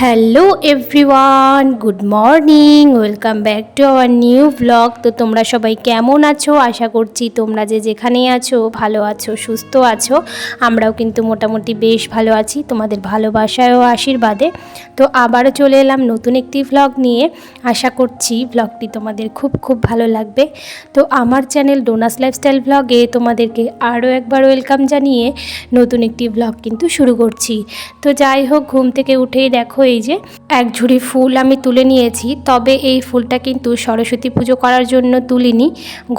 Hello everyone, good morning, welcome back to our new blog. তো তোমরা সবাই কেমন আছো? আশা করছি তোমরা যে যেখানেই আছো ভালো আছো, সুস্থ আছো। আমরাও কিন্তু মোটামুটি বেশ ভালো আছি তোমাদের ভালোবাসায় ও আশীর্বাদে। তো আবারও চলে এলাম নতুন একটি ভ্লগ নিয়ে। আশা করছি ভ্লগটি তোমাদের খুব খুব ভালো লাগবে। তো আমার চ্যানেল ডোনাস লাইফস্টাইল ভ্লগে তোমাদেরকে আরও একবার ওয়েলকাম জানিয়ে নতুন একটি ভ্লগ কিন্তু শুরু করছি। তো যাই হোক, ঘুম থেকে উঠেই দেখো এই যে এক ঝুড়ি ফুল আমি তুলে নিয়েছি। তবে এই ফুলটা কিন্তু সরস্বতী পুজো করার জন্য তুলিনি,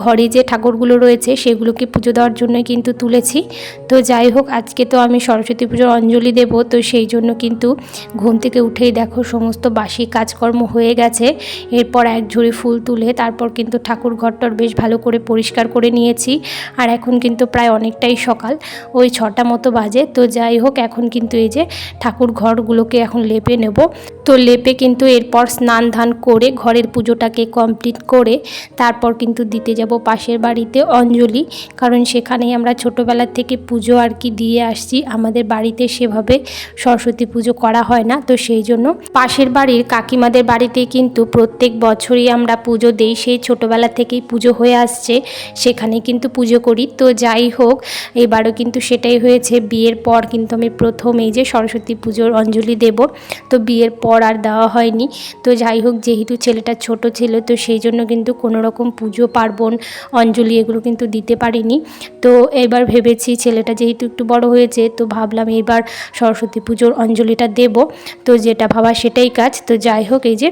ঘরে যে ঠাকুরগুলো রয়েছে সেগুলোকে পুজো দেওয়ার জন্য কিন্তু তুলেছি। তো যাই হোক, আজকে তো আমি সরস্বতী পুজোর অঞ্জলি দেব, তো সেই জন্য কিন্তু ঘুম থেকে উঠেই দেখো সমস্ত বাসি কাজকর্ম হয়ে গেছে। এরপর এক ঝুড়ি ফুল তুলে তারপর কিন্তু ঠাকুর ঘরটার বেশ ভালো করে পরিষ্কার করে নিয়েছি। আর এখন কিন্তু প্রায় অনেকটাই সকাল, ওই 6টা মতো বাজে। তো যাই হোক, এখন কিন্তু এই যে ঠাকুর ঘরগুলোকে এখন লেপে নেব। তো লেপে কিন্তু এরপর স্নান ধান করে ঘরের পুজোটাকে কমপ্লিট করে তারপর কিন্তু দিতে যাব পাশের বাড়িতে অঞ্জলি। কারণ সেখানেই আমরা ছোটোবেলার থেকে পুজো আর কি দিয়ে আসছি। আমাদের বাড়িতে সেভাবে সরস্বতী পুজো করা হয় না, তো সেই জন্য পাশের বাড়ির কাকিমাদের বাড়িতেই কিন্তু প্রত্যেক বছরই আমরা পুজো দিই। সেই ছোটোবেলা থেকেই পুজো হয়ে আসছে, সেখানেই কিন্তু পুজো করি। তো যাই হোক, এবারও কিন্তু সেটাই হয়েছে। বিয়ের পর কিন্তু আমি প্রথম এই যে সরস্বতী পুজোর অঞ্জলি দেব। তো বিয়ের পর আর দেওয়া হয়নি। তো যাই হোক, যেহেতু ছেলেটা ছোট ছিল তো সেই জন্য কিন্তু কোনো রকম পুজো পার্বণ অঞ্জলি এগুলো কিন্তু দিতে পারিনি। তো এবার ভেবেছি ছেলেটা যেহেতু একটু বড় হয়েছে তো ভাবলাম এবার সরস্বতী পুজোর অঞ্জলিটা দেব। তো যেটা ভাবা সেটাই কাজ। তো যাই হোক, এই যে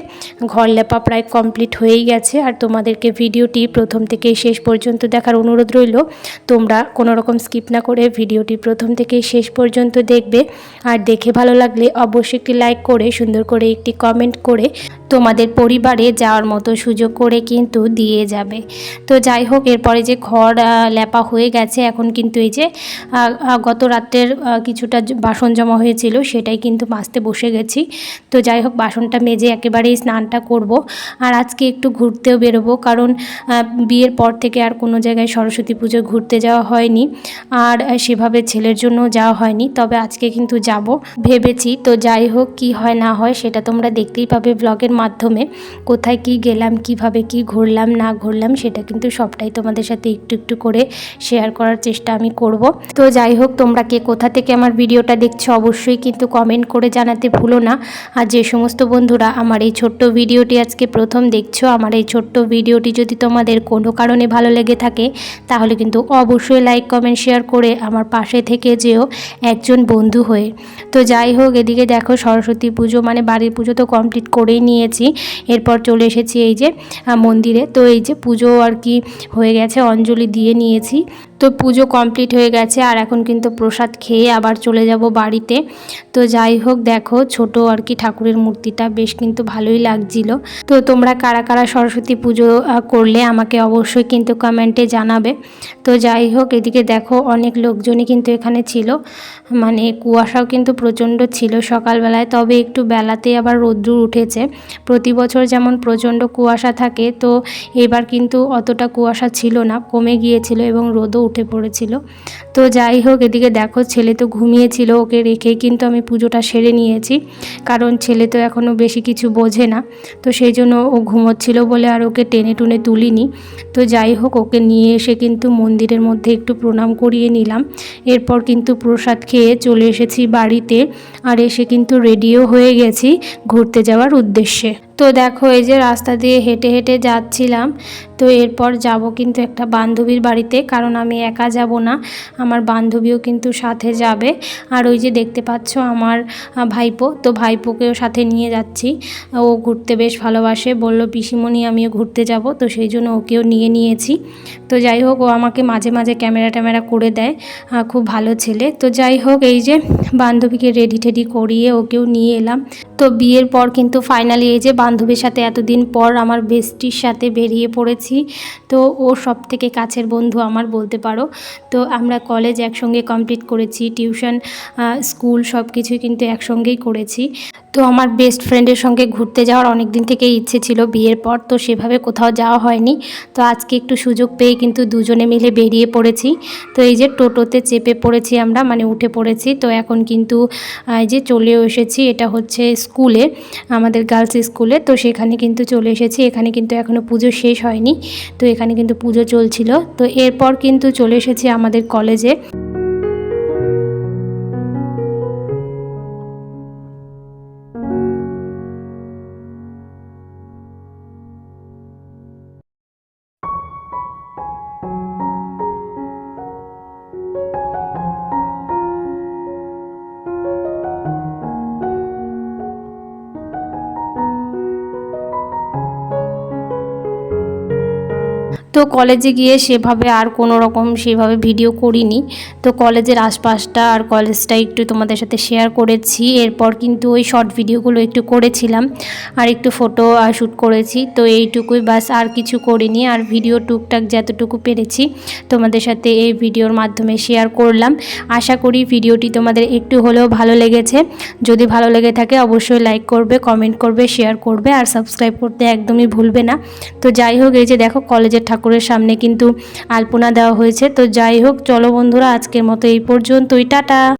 ঘর লেপা প্রায় কমপ্লিট হয়েই গেছে। আর তোমাদেরকে ভিডিওটি প্রথম থেকে শেষ পর্যন্ত দেখার অনুরোধ রইল। তোমরা কোনো রকম স্কিপ না করে ভিডিওটি প্রথম থেকে শেষ পর্যন্ত দেখবে। আর দেখে ভালো লাগলে অবশ্যই একটি লাইক করে সুন্দর করে একটি কমেন্ট করে তোমাদের পরিবারে যাওয়ার মতো সুযোগ করে কিন্তু দিয়ে যাবে। তো যাই হোক, এরপরে যে ঘর লেপা হয়ে গেছে, এখন কিন্তু এই যে গত রাতের কিছুটা বাসন জমা হয়েছিল সেটাই কিন্তু মাজতে বসে গেছি। তো যাই হোক, বাসনটা মেজে একেবারেই স্নানটা করব। আর আজকে একটু ঘুরতেও বেরোবো, কারণ বিয়ের পর থেকে আর কোনো জায়গায় সরস্বতী পুজো ঘুরতে যাওয়া হয়নি। আর সেভাবে ছেলের জন্য যাওয়া হয়নি, তবে আজকে কিন্তু যাব ভেবেছি। তো যাই হোক, কি হয় না হয় সেটা তোমরা দেখতেই পাবে ব্লগের মাধ্যমে। কোথায় কি গেলাম, কিভাবে কি ঘুরলাম না ঘুরলাম সেটা কিন্তু সবটাই তোমাদের সাথে একটু একটু করে শেয়ার করার চেষ্টা আমি করব। তো যাই হোক, তোমরা কে কোথা থেকে আমার ভিডিওটা দেখছো অবশ্যই কিন্তু কমেন্ট করে জানাতে ভুলো না। আর যে সমস্ত বন্ধুরা আমার এই ছোট্ট ভিডিওটি আজকে প্রথম দেখছো, আমার এই ছোট্ট ভিডিওটি যদি তোমাদের কোনো কারণে ভালো লেগে থাকে তাহলে কিন্তু অবশ্যই লাইক কমেন্ট শেয়ার করে আমার পাশে থেকে যেও একজন বন্ধু হয়ে। তো যাই হোক, এদিকে দেখো সরস্বতী পুজো মানে বাড়ির পুজো তো কমপ্লিট করেই নিয়েছি। এরপর চলে এসেছি এই যে মন্দিরে। তো এই যে পুজো আর কি হয়ে গেছে, অঞ্জলি দিয়ে নিয়েছি। তো পুজো কমপ্লিট হয়ে গেছে আর এখন কিন্তু প্রসাদ খেয়ে আবার চলে যাব বাড়িতে। তো যাই হোক, দেখো ছোট আর কি ঠাকুরের মূর্তিটা বেশ কিন্তু ভালোই লাগছিল। তো তোমরা কারা কারা সরস্বতী পুজো করলে আমাকে অবশ্যই কিন্তু কমেন্টে জানাবে। তো যাই হোক, এদিকে দেখো অনেক লোকজনই কিন্তু এখানে ছিল, মানে কুয়াশাও কিন্তু প্রচণ্ড ছিল সকালবেলায়। তবে একটু বেলাতে আবার রোদ্দুর উঠেছে। প্রতি বছর যেমন প্রচণ্ড কুয়াশা থাকে, তো এবার কিন্তু অতটা কুয়াশা ছিল না, কমে গিয়েছিল এবং রোদও উঠে পড়েছিল। তো যাই হোক, এদিকে দেখো ছেলে তো ঘুমিয়েছিল, ওকে রেখেই কিন্তু আমি পুজোটা সেরে নিয়েছি। কারণ ছেলে তো এখনও বেশি কিছু বোঝে না, তো সেই জন্য ও ঘুমোচ্ছিল বলে আর ওকে টেনে টুনে তুলিনি। তো যাই হোক, ওকে নিয়ে এসে কিন্তু মন্দিরের মধ্যে একটু প্রণাম করিয়ে নিলাম। এরপর কিন্তু প্রসাদ খেয়ে চলে এসেছি বাড়িতে। আর এসে কিন্তু রেডিও হয়ে গেছি ঘুরতে যাওয়ার উদ্দেশ্যে। তো দেখো এই যে রাস্তা দিয়ে হেঁটে হেঁটে যাচ্ছিলাম। তো তো এরপর যাব কিন্তু একটা বান্ধবীর বাড়িতে, কারণ আমি একা যাব না, আমার বান্ধবীও কিন্তু সাথে যাবে। আর ওই যে দেখতে পাচ্ছ আমার ভাইপো, তো ভাইপোকেও সাথে নিয়ে যাচ্ছি। ও ঘুরতে বেশ ভালোবাসে, বলল পিসিমণি আমিও ঘুরতে যাব, তো সেই জন্য ওকেও নিয়েছি। তো যাই হোক, ও আমাকে মাঝে মাঝে ক্যামেরা করে দেয়, খুব ভালো ছেলে। তো যাই হোক, এই যে বান্ধবীকে রেডি টেডি করিয়ে ওকেও নিয়ে এলাম। তো বিয়ের পর কিন্তু ফাইনালি এই যে বান্ধবীর সাথে এতদিন পর আমার বেস্টির সাথে বেরিয়ে পড়েছি। তো ও সব থেকে কাছের বন্ধু আমার বলতে পারো। তো আমরা কলেজ একসঙ্গে কমপ্লিট করেছি, টিউশন, স্কুল সব কিছুই কিন্তু একসঙ্গেই করেছি। তো আমার বেস্ট ফ্রেন্ডের সঙ্গে ঘুরতে যাওয়ার অনেক দিন থেকেই ইচ্ছে ছিল বিয়ের পর, তো সেভাবে কোথাও যাওয়া হয়নি। তো আজকে একটু সুযোগ পেয়ে কিন্তু দুজনে মিলে বেরিয়ে পড়েছি। তো এই যে টোটোতে চেপে পড়েছি আমরা, মানে উঠে পড়েছি। তো এখন কিন্তু এই যে চলেও এসেছি, এটা হচ্ছে স্কুলে, আমাদের গার্লস স্কুলে। তো সেখানে কিন্তু চলে এসেছি। এখানে কিন্তু এখনও পুজো শেষ হয়নি, তো এখানে কিন্তু পুজো চলছিল। তো এরপর কিন্তু চলে এসেছি আমাদের কলেজে। তো কলেজে গিয়ে সেভাবে আর কোনো রকম সেভাবে ভিডিও করিনি। তো কলেজের আশপাশটা আর কলেজটা একটু তোমাদের সাথে শেয়ার করেছি। এরপর কিন্তু ওই শর্ট ভিডিওগুলো একটু করেছিলাম, আর একটু ফটো শ্যুট করেছি। তো এইটুকুই বাস, আর কিছু করিনি। আর ভিডিও টুকটাক যতটুকু পেরেছি তোমাদের সাথে এই ভিডিওর মাধ্যমে শেয়ার করলাম। আশা করি ভিডিওটি তোমাদের একটু হলেও ভালো লেগেছে। যদি ভালো লেগে থাকে অবশ্যই লাইক করবে, কমেন্ট করবে, শেয়ার করবে, আর সাবস্ক্রাইব করতে একদমই ভুলবে না। তো যাই হোক, এই যে দেখো কলেজের ঠাকুরের সামনে কিন্তু আলপনা দেওয়া হয়েছে। তো যাই হোক, চলো বন্ধুরা, আজকের মতো এই পর্যন্তই, টাটা।